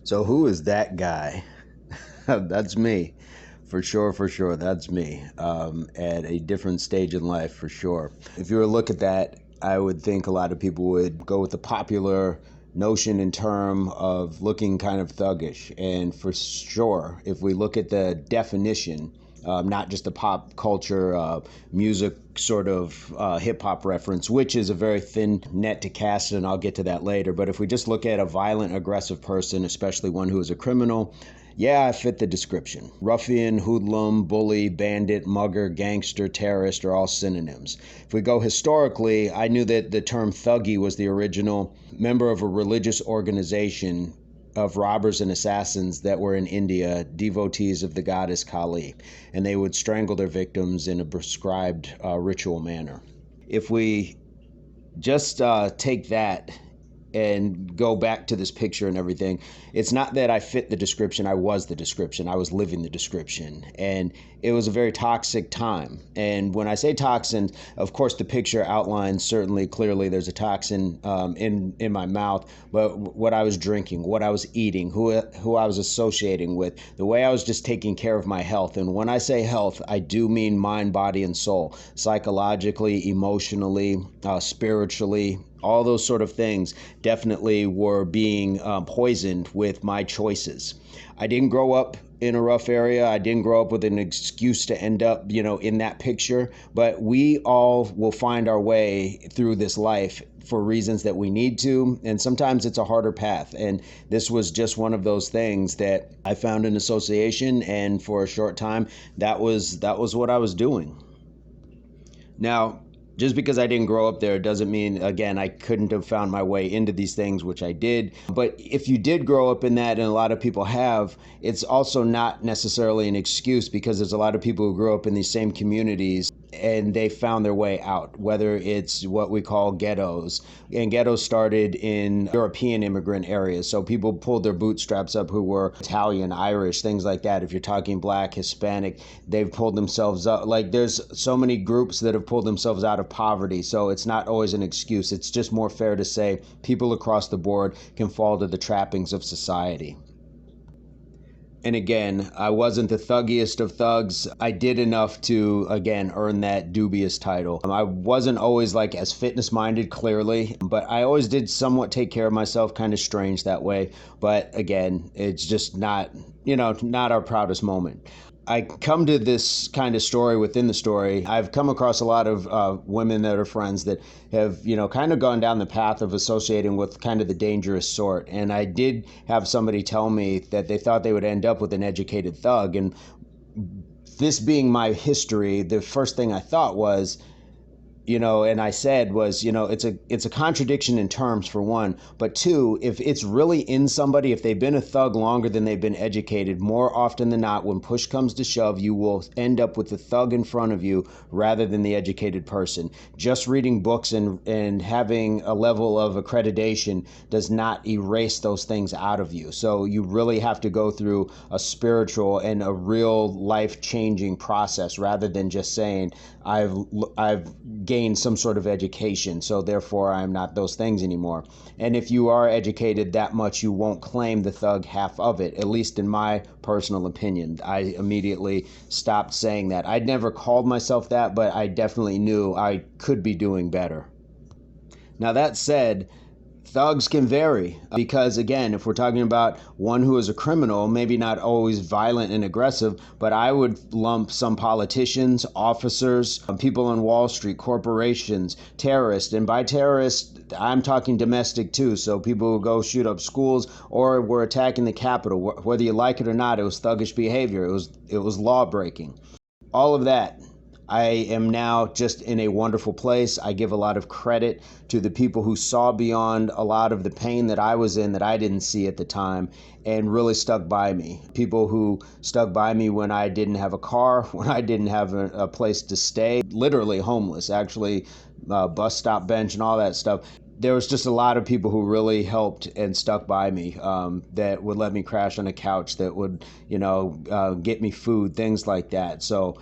So who is that guy? That's me, for sure, for sure. That's me at a different stage in life, for sure. If you were to look at that, I would think a lot of people would go with the popular notion in term of looking kind of thuggish. And for sure, if we look at the definition, not just the pop culture music sort of hip hop reference, which is a very thin net to cast, and I'll get to that later. But if we just look at a violent, aggressive person, especially one who is a criminal, yeah, I fit the description. Ruffian, hoodlum, bully, bandit, mugger, gangster, terrorist are all synonyms. If we go historically, I knew that the term thuggy was the original member of a religious organization of robbers and assassins that were in India, devotees of the goddess Kali, and they would strangle their victims in a prescribed ritual manner. If we just take that and go back to this picture and everything, it's not that I fit the description. I was the description. I was living the description. And it was a very toxic time. And when I say toxin, of course, the picture outlines certainly clearly there's a toxin in my mouth, but what I was drinking, what I was eating, who I was associating with, the way I was just taking care of my health. And when I say health, I do mean mind, body, and soul, psychologically, emotionally, spiritually. All those sort of things definitely were being poisoned with my choices. I didn't grow up in a rough area. I didn't grow up with an excuse to end up, in that picture. But we all will find our way through this life for reasons that we need to. And sometimes it's a harder path. And this was just one of those things that I found an association. And for a short time, that was what I was doing. Now, just because I didn't grow up there doesn't mean, again, I couldn't have found my way into these things, which I did. But if you did grow up in that, and a lot of people have, it's also not necessarily an excuse, because there's a lot of people who grew up in these same communities and they found their way out, whether it's what we call ghettos. And ghettos started in European immigrant areas. So people pulled their bootstraps up who were Italian, Irish, things like that. If you're talking Black, Hispanic, they've pulled themselves up. Like, there's so many groups that have pulled themselves out of poverty. So it's not always an excuse. It's just more fair to say people across the board can fall to the trappings of society. And again, I wasn't the thuggiest of thugs. I did enough to, again, earn that dubious title. I wasn't always like as fitness minded, clearly, but I always did somewhat take care of myself, kind of strange that way. But again, it's just not, not our proudest moment. I come to this kind of story within the story. I've come across a lot of women that are friends that have, kind of gone down the path of associating with kind of the dangerous sort. And I did have somebody tell me that they thought they would end up with an educated thug. And this being my history, the first thing I thought was, and I said was, it's a contradiction in terms, for one, but two, if it's really in somebody, if they've been a thug longer than they've been educated, more often than not, when push comes to shove, you will end up with the thug in front of you rather than the educated person. Just reading books and having a level of accreditation does not erase those things out of you. So you really have to go through a spiritual and a real life-changing process rather than just saying, I've gained some sort of education, so therefore I'm not those things anymore. And if you are educated that much, you won't claim the thug half of it, at least in my personal opinion. I immediately stopped saying that. I'd never called myself that, but I definitely knew I could be doing better. Now, that said, thugs can vary, because again, if we're talking about one who is a criminal, maybe not always violent and aggressive, but I would lump some politicians, officers, people on Wall Street, corporations, terrorists. And by terrorists, I'm talking domestic too. So people who go shoot up schools or were attacking the Capitol. Whether you like it or not, it was thuggish behavior. It was law breaking. All of that. I am now just in a wonderful place. I give a lot of credit to the people who saw beyond a lot of the pain that I was in that I didn't see at the time and really stuck by me. People who stuck by me when I didn't have a car, when I didn't have a place to stay, literally homeless, actually, bus stop bench and all that stuff. There was just a lot of people who really helped and stuck by me, that would let me crash on a couch, that would, get me food, things like that. So,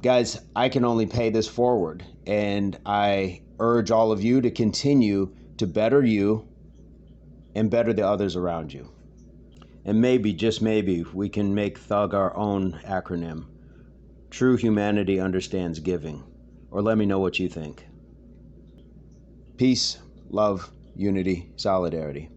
guys, I can only pay this forward, and I urge all of you to continue to better you and better the others around you. And maybe, just maybe, we can make Thug our own acronym. True humanity understands giving. Or let me know what you think. Peace, love, unity, solidarity.